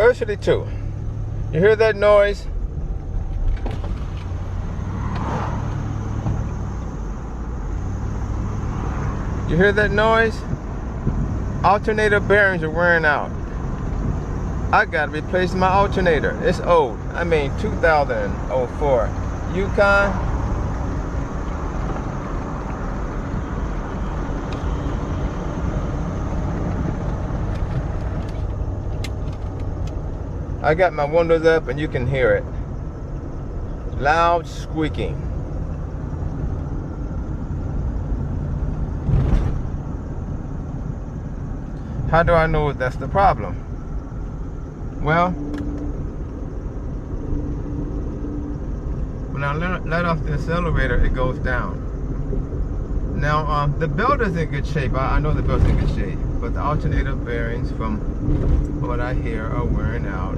actually two. You hear that noise? You hear that noise? Alternator bearings are wearing out. I gotta replace my alternator. It's old. I mean 2004 Yukon. I got my windows up and you can hear it. Loud squeaking. How do I know that's the problem? Well, when I let off the accelerator, it goes down. Now, the belt is in good shape. I know the belt's in good shape, but the alternator bearings, from what I hear, are wearing out.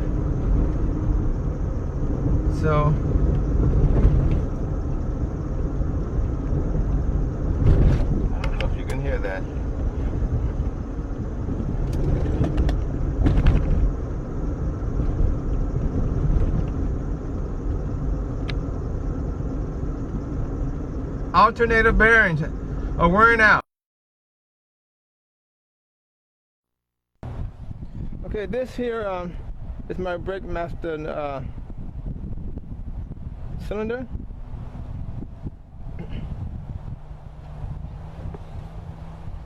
So, I don't know if you can hear that. Alternator bearings are wearing out. Okay, this here is my brake master cylinder.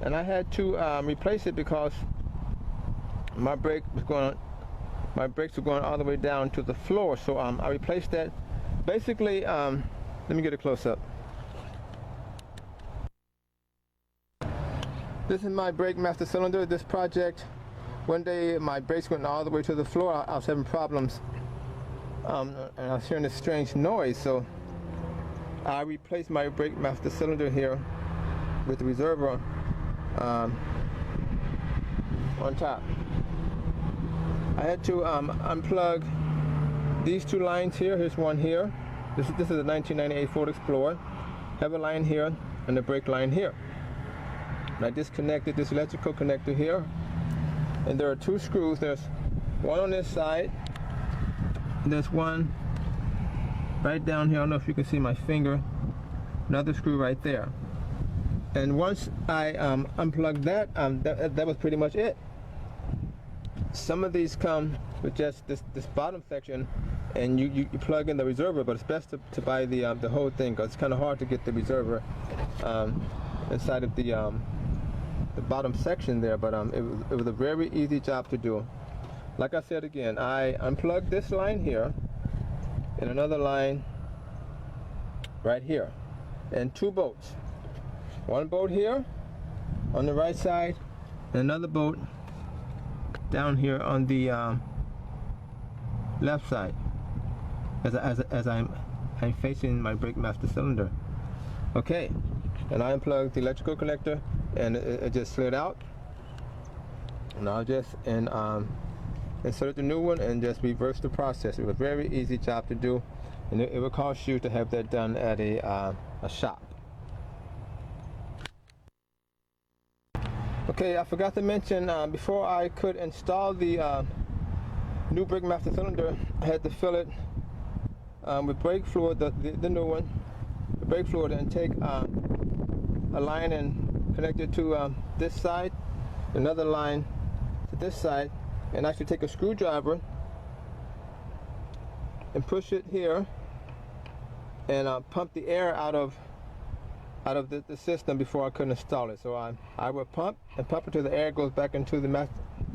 And I had to replace it because my brakes were going all the way down to the floor. So I replaced that. Basically, let me get a close-up. This is my brake master cylinder. This project, one day my brakes went all the way to the floor. I was having problems, and I was hearing this strange noise. So I replaced my brake master cylinder here with the reservoir on top. I had to unplug these two lines here. Here's one here. This is a 1998 Ford Explorer. Have a line here and a brake line here. And I disconnected this electrical connector here, and there are two screws. There's one on this side, and there's one right down here. I don't know if you can see my finger. Another screw right there. And once I unplugged that, that was pretty much it. Some of these come with just this bottom section, and you plug in the reservoir, but it's best to buy the whole thing, because it's kind of hard to get the reservoir inside of the bottom section there. But it was a very easy job to do. Like I said again, I unplugged this line here and another line right here, and two bolts. One bolt here on the right side, and another bolt down here on the left side, as I'm facing my brake master cylinder. Okay, and I unplugged the electrical connector, and it just slid out. And I'll just insert the new one and just reverse the process. It was a very easy job to do, and it would cost you to have that done at a shop. Okay, I forgot to mention, before I could install the new brake master cylinder, I had to fill it with brake fluid, the new one, the brake fluid, and take a line and connect it to this side, another line to this side, and actually take a screwdriver and push it here and pump the air out of the system before I could install it. So I would pump until the air goes back into the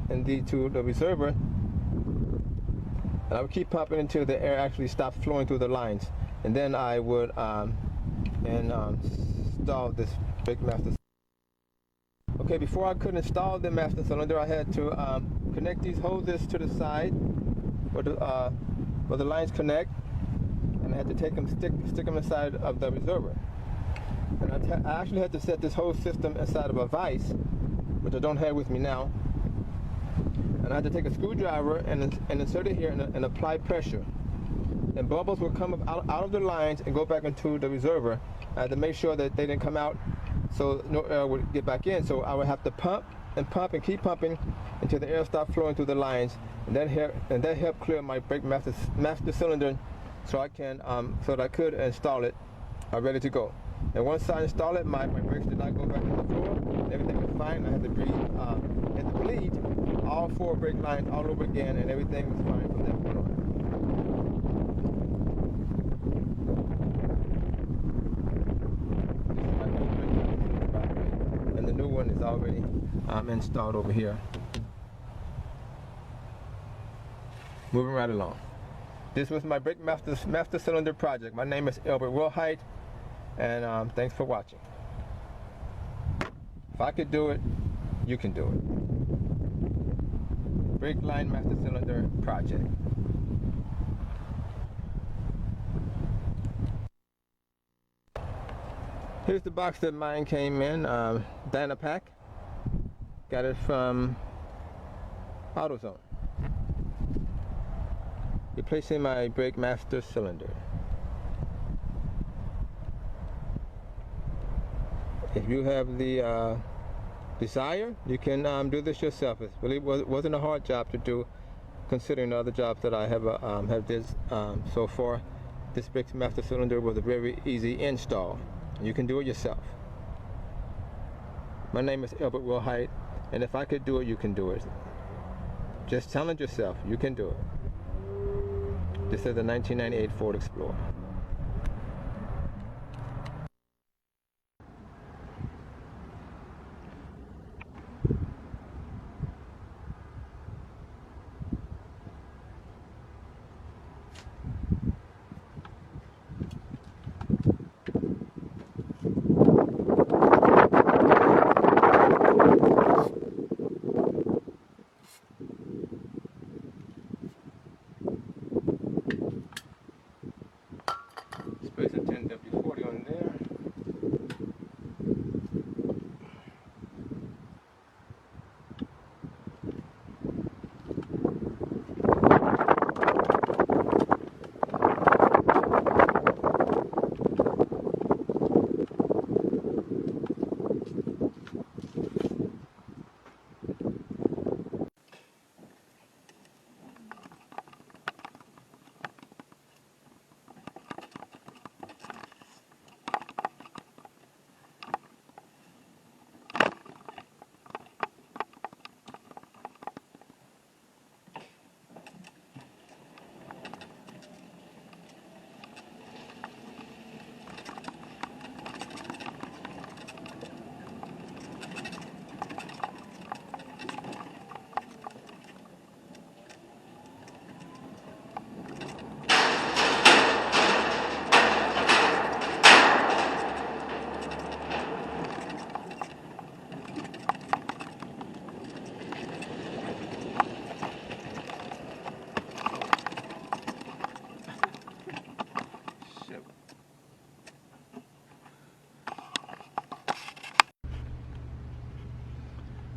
to the reservoir, and I would keep pumping until the air actually stops flowing through the lines, and then I would install this brake master. Okay, before I could install the master cylinder, I had to connect these hoses to the side where the lines connect, and I had to take them, stick them inside of the reservoir. And I actually had to set this whole system inside of a vise, which I don't have with me now. And I had to take a screwdriver and insert it here and apply pressure. And bubbles would come out of the lines and go back into the reservoir. I had to make sure that they didn't come out, so no air would get back in. So I would have to pump and pump and keep pumping until the air stops flowing through the lines, and that helped clear my brake master cylinder, so I that I could install it ready to go. And once I installed it, my brakes did not go back to the floor. Everything was fine. I had to bleed all 4 brake lines all over again, and everything was fine from that point on. And the new one is already installed over here. Moving right along. This was my brake master cylinder project. My name is Albert Wilhite, and thanks for watching. If I could do it, you can do it. Brake line master cylinder project. Here's the box that mine came in, Dynapack. Got it from AutoZone. Replacing my brake master cylinder. If you have the desire, you can do this yourself. It really wasn't a hard job to do, considering the other jobs that I have did so far. This brake master cylinder was a very easy install. You can do it yourself. My name is Albert Wilhite, and if I could do it, you can do it. Just challenge yourself. You can do it. This is a 1998 Ford Explorer. Place a 10W40 on there.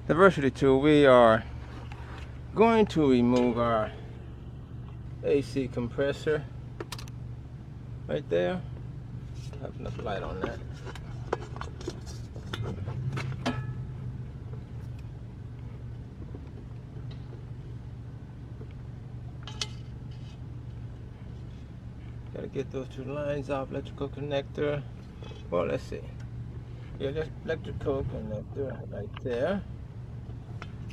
Diversity tool, we are going to remove our AC compressor right there. Have enough light on that. Gotta get those 2 lines off. Electrical connector. Well, let's see. Yeah, just electrical connector right there.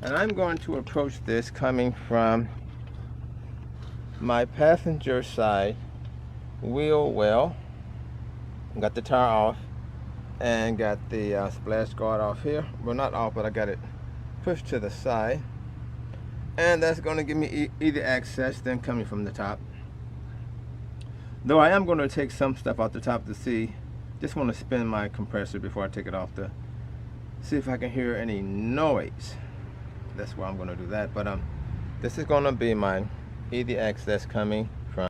And I'm going to approach this coming from my passenger side wheel well. Got the tire off and got the splash guard off here. Well, not off, but I got it pushed to the side. And that's going to give me easy access then coming from the top. Though I am going to take some stuff out the top to see. Just want to spin my compressor before I take it off to see if I can hear any noise. That's why I'm going to do that. But this is going to be my easy access coming from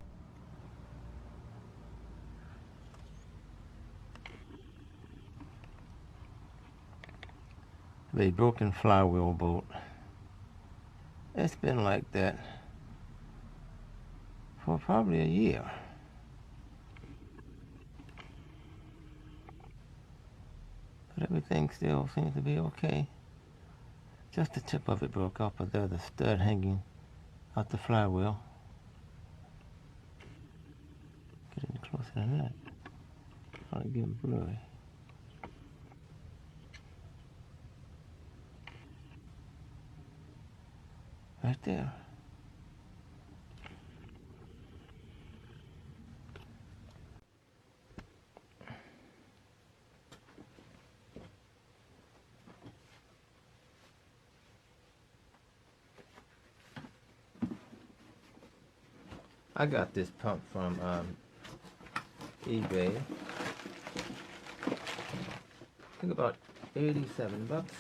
the broken flywheel bolt. It's been like that for probably a year. But everything still seems to be okay. Just the tip of it broke off, but there's the stud hanging out the flywheel. Get any closer than that. Probably getting blurry. Right there. I got this pump from eBay. I think about 87 bucks.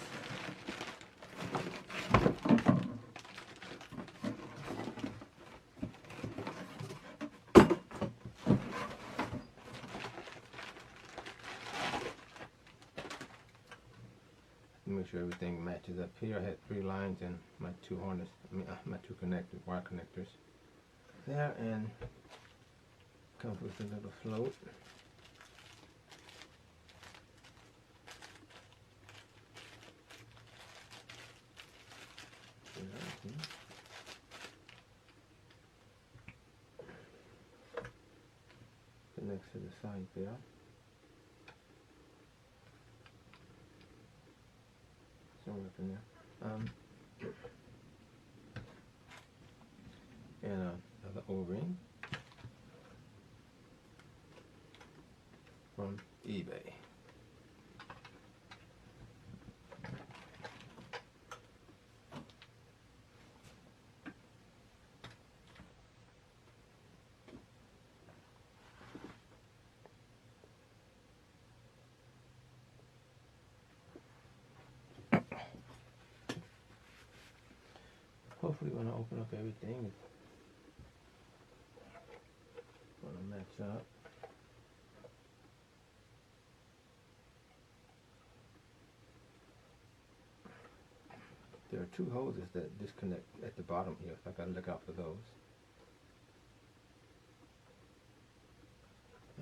Make sure everything matches up here. I had 3 lines and my 2 harness, my 2 wire connectors there, and comes with a little float. Connects to the side there. Somewhere up in there. And another O-ring from eBay. Hopefully when I open up everything, it's going to match up. There are 2 hoses that disconnect at the bottom here, so I got to look out for those.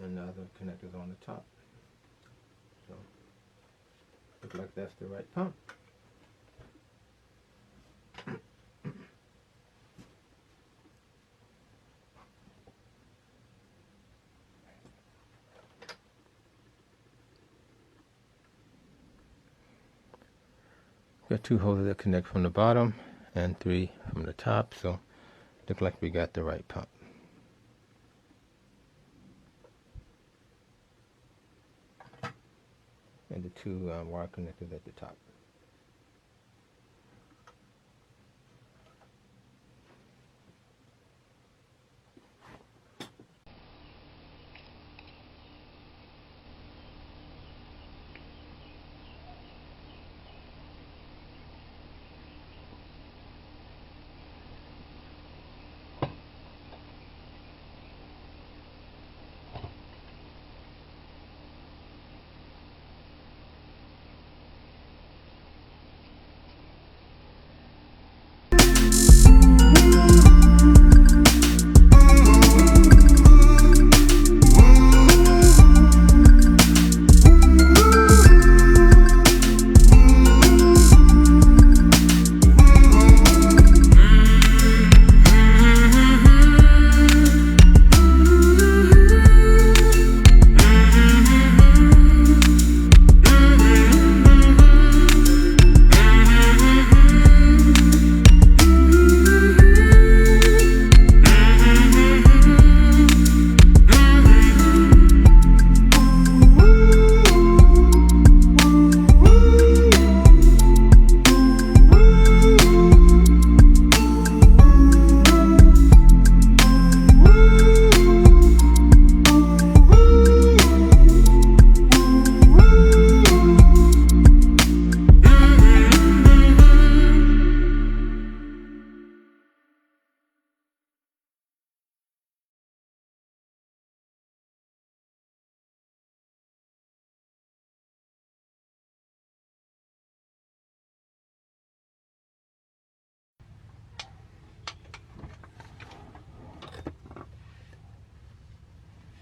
And the other connectors on the top. So, looks like that's the right pump. Got 2 hoses that connect from the bottom and 3 from the top, so look like we got the right pump. And the 2 wire connectors at the top.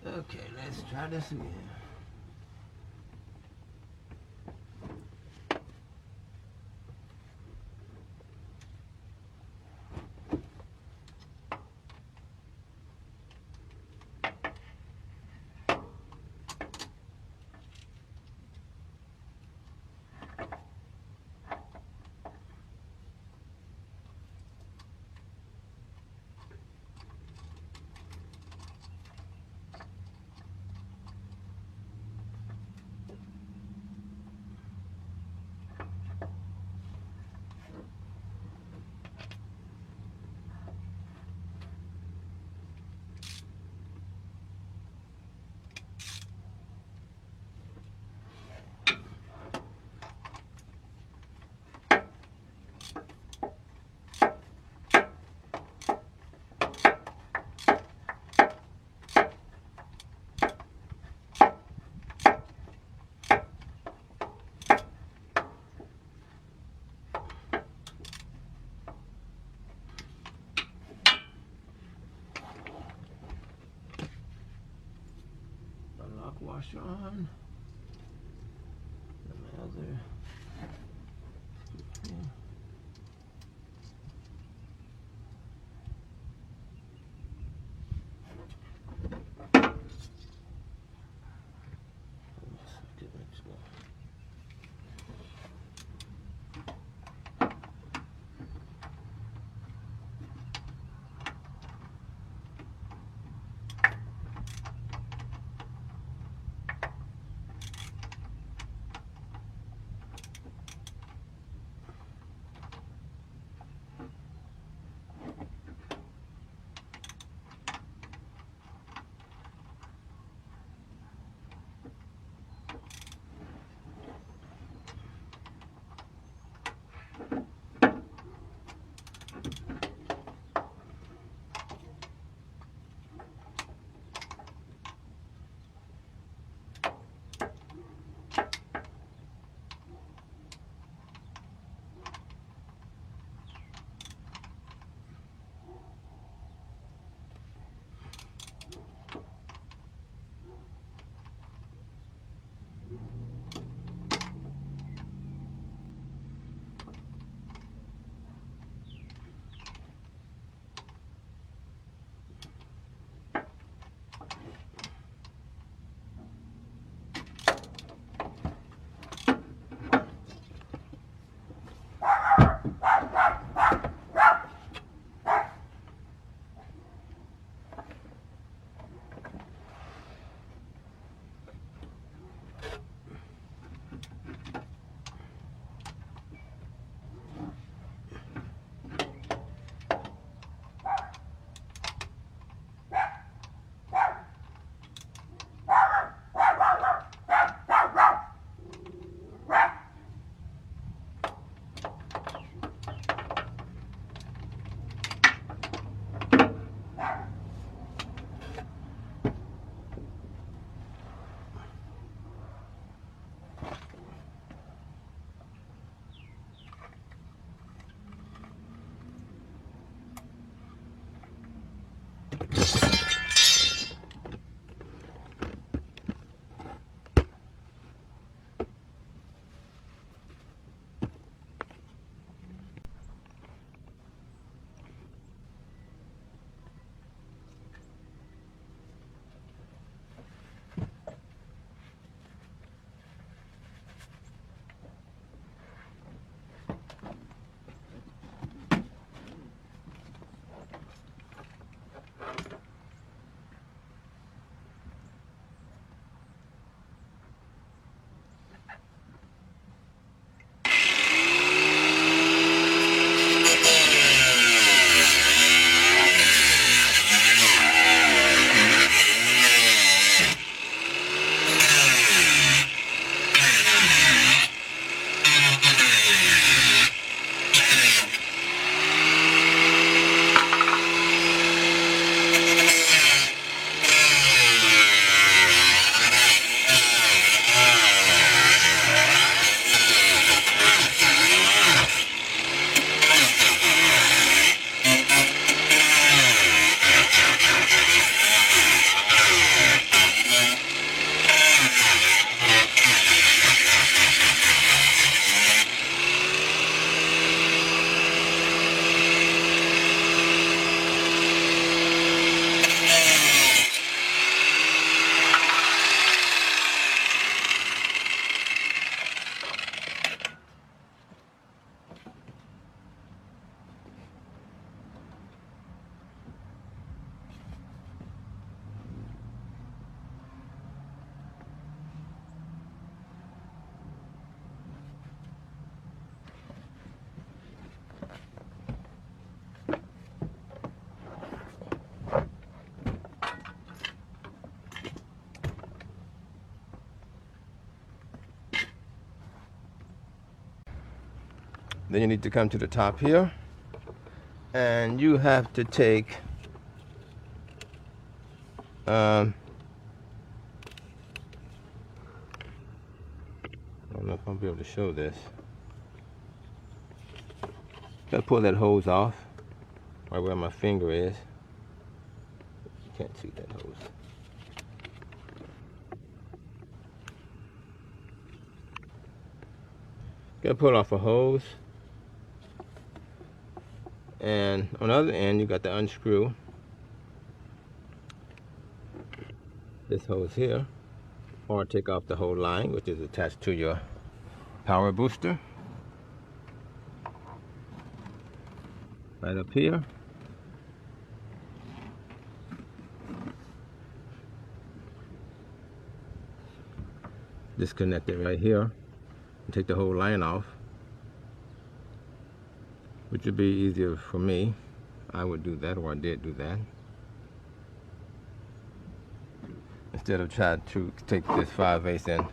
Okay, let's try this again. washer on. And my other. Yeah. Then you need to come to the top here, and you have to take I don't know if I'll be able to show this. Gotta pull that hose off right where my finger is. You can't see that hose. Gotta pull off a hose. And on the other end, you got to unscrew this hose here, or take off the whole line, which is attached to your power booster. Right up here. Disconnect it right here and take the whole line off, which would be easier for me. I would do that, or I did do that, instead of trying to take this 5/8 and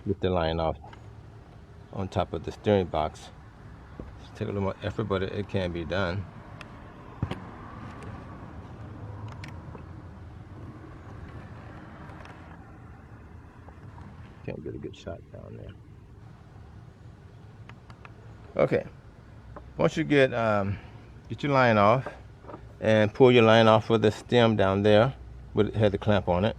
get the line off on top of the steering box. It's take a little more effort, but it can be done. Can't get a good shot down there. Okay, once you get your line off, and pull your line off of the stem down there, with it had the clamp on it.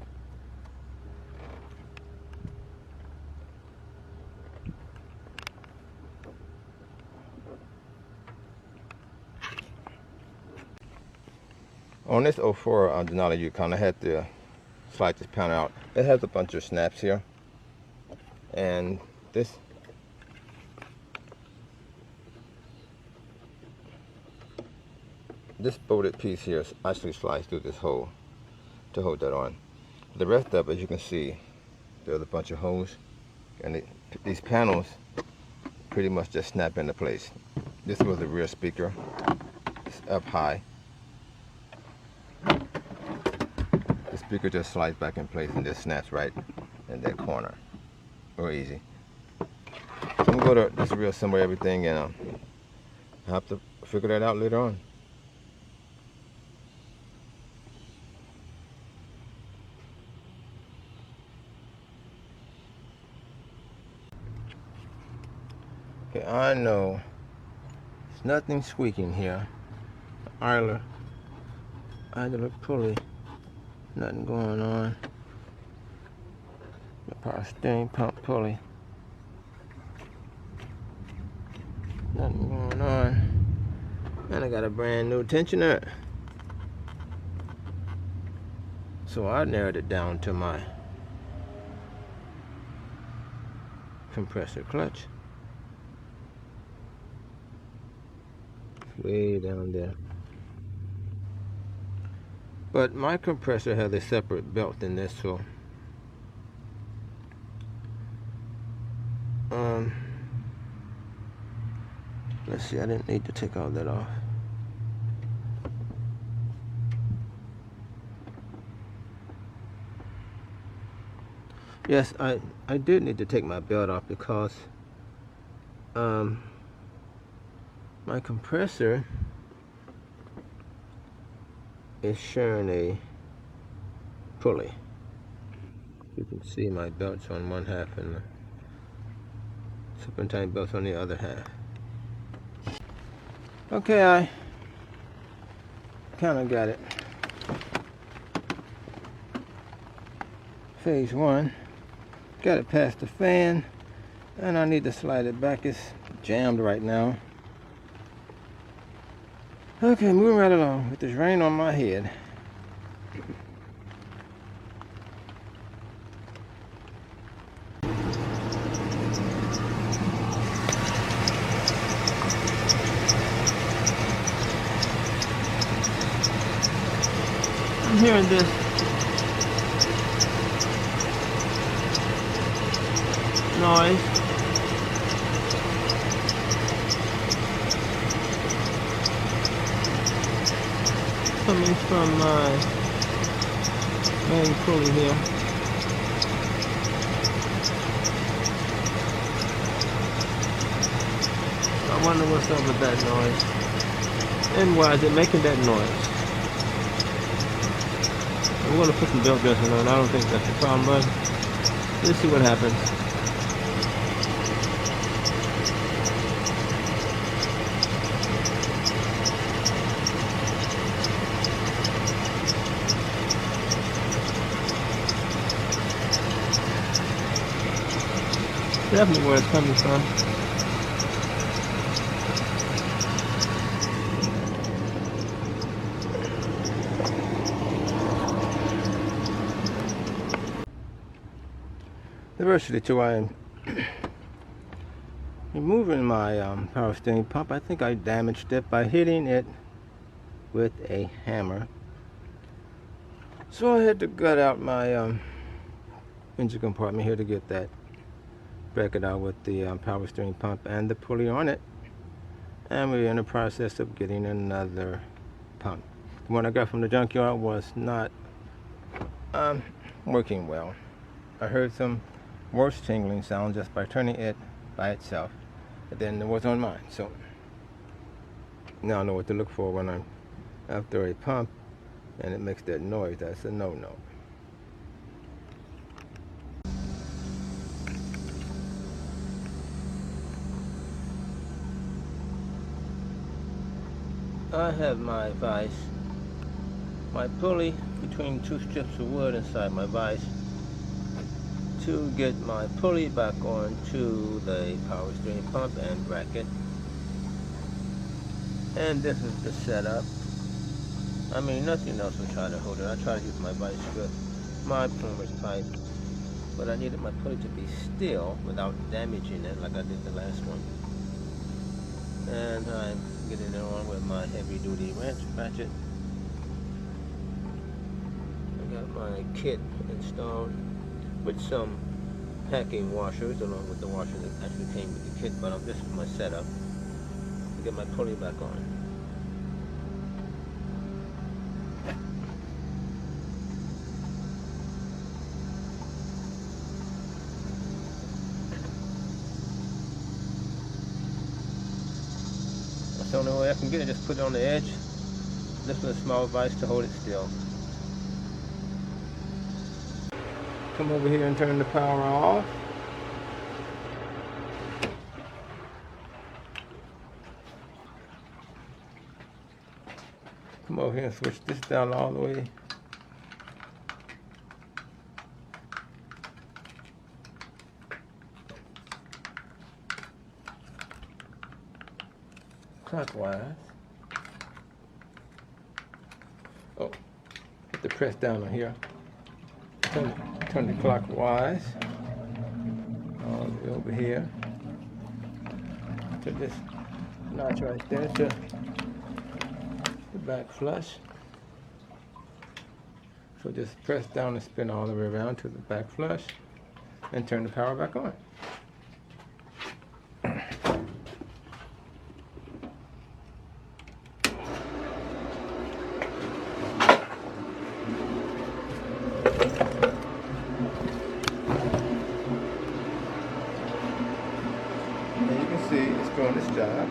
On this 04 Denali Yukon, I had to slide this panel out. It has a bunch of snaps here, and this bolted piece here actually slides through this hole to hold that on. The rest of it, as you can see, there's a bunch of holes, and these panels pretty much just snap into place. This was the rear speaker. It's up high. The speaker just slides back in place and just snaps right in that corner. Real easy. So I'm going to just reassemble everything, and I'll have to figure that out later on. Okay, I know there's nothing squeaking here. Idler pulley, nothing going on. The power steering pump pulley, nothing going on. And I got a brand new tensioner. So I narrowed it down to my compressor clutch. Way down there. But my compressor has a separate belt than this, so let's see, I didn't need to take all that off. Yes, I did need to take my belt off because my compressor is sharing a pulley. You can see my belt's on one half and the serpentine belt's on the other half. Okay, I kind of got it. Phase 1. Got it past the fan, and I need to slide it back. It's jammed right now. Okay, moving right along with this rain on my head. I'm hearing this noise. Coming from my main pulley here. I wonder what's up with that noise, and why is it making that noise? I'm going to put some belt dressing on. I don't think that's the problem, but let's see what happens. definitely where it's coming from. Diversity 2, I am removing my power steering pump. I think I damaged it by hitting it with a hammer. So I had to gut out my engine compartment here to get that bracket out with the power steering pump and the pulley on it. And we're in the process of getting another pump. The one I got from the junkyard was not working well. I heard some worse tingling sound just by turning it by itself than it was on mine. So now I know what to look for when I'm after a pump and it makes that noise. That's a no-no. I have my vise, my pulley between two strips of wood inside my vise to get my pulley back onto the power steering pump and bracket. And this is the setup. I mean, nothing else will try to hold it. I try to use my vice grip, my plumber's pipe, but I needed my pulley to be still without damaging it like I did the last one. And I'm getting it on with my heavy duty wrench ratchet. I got my kit installed with some packing washers along with the washer that actually came with the kit, but this is my setup to get my pulley back on. That's the only way I can get it, just put it on the edge, lift with a small vise to hold it still. Come over here and turn the power off. Come over here and switch this down all the way. Clockwise. Oh, hit the press down on here. Turn it clockwise. All the way over here to this notch right there to the back flush. So just press down and spin all the way around to the back flush and turn the power back on. And you can see it's doing its job.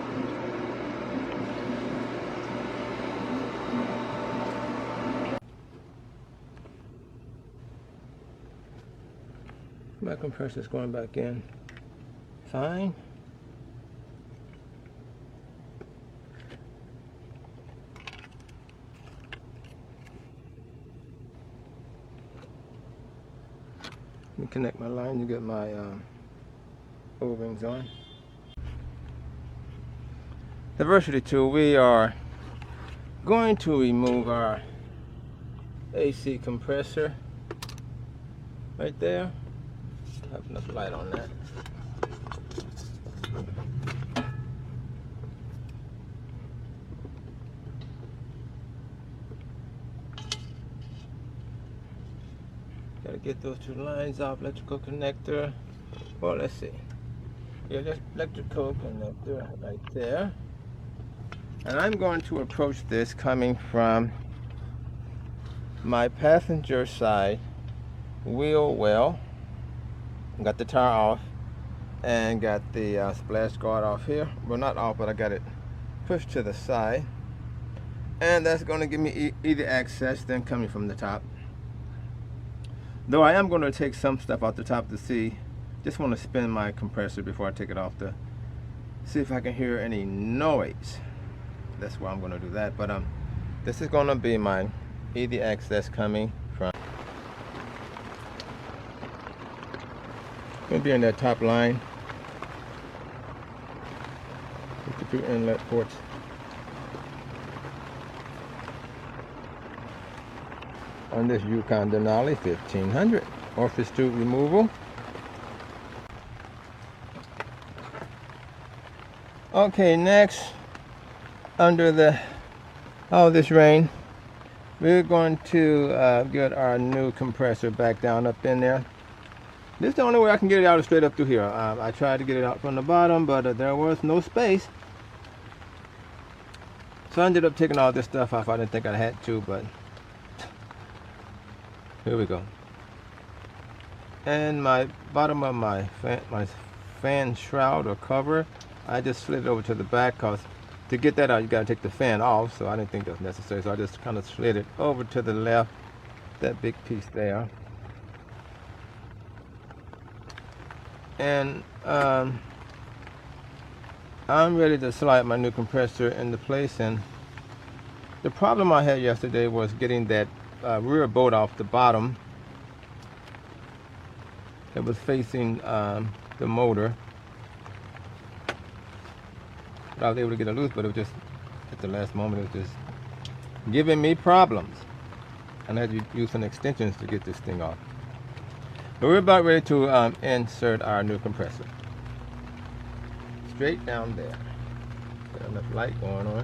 My compressor is going back in fine. Let me connect my line to get my O-rings on. Diversity 2, we are going to remove our AC compressor right there. Have enough light on that. Gotta get those two lines off. Electrical connector. Well, let's see. Yeah, just electrical connector right there. And I'm going to approach this coming from my passenger side wheel well. Got the tire off and got the splash guard off here. Well, not off, but I got it pushed to the side. And that's going to give me easy access then coming from the top. Though I am going to take some stuff off the top to see. Just want to spin my compressor before I take it off to see if I can hear any noise. That's why I'm going to do that. But this is going to be my easy access coming from. Going to be in that top line. the two inlet ports. On this Yukon Denali 1500 orifice tube removal. Okay, next, under all this rain, we're going to get our new compressor back down up in there. This is the only way I can get it out straight up through here. I tried to get it out from the bottom, but there was no space. So I ended up taking all this stuff off. I didn't think I had to, but here we go. And my bottom of my fan shroud or cover, I just slid it over to the back, because to get that out you got to take the fan off, so I didn't think that was necessary, so I just kind of slid it over to the left, that big piece there. And I'm ready to slide my new compressor into place. And the problem I had yesterday was getting that rear bolt off the bottom. It was facing the motor. I was able to get it loose, but it was just at the last moment, it was just giving me problems. And I had to use some extensions to get this thing off. But we're about ready to insert our new compressor. Straight down there. Got enough light going on.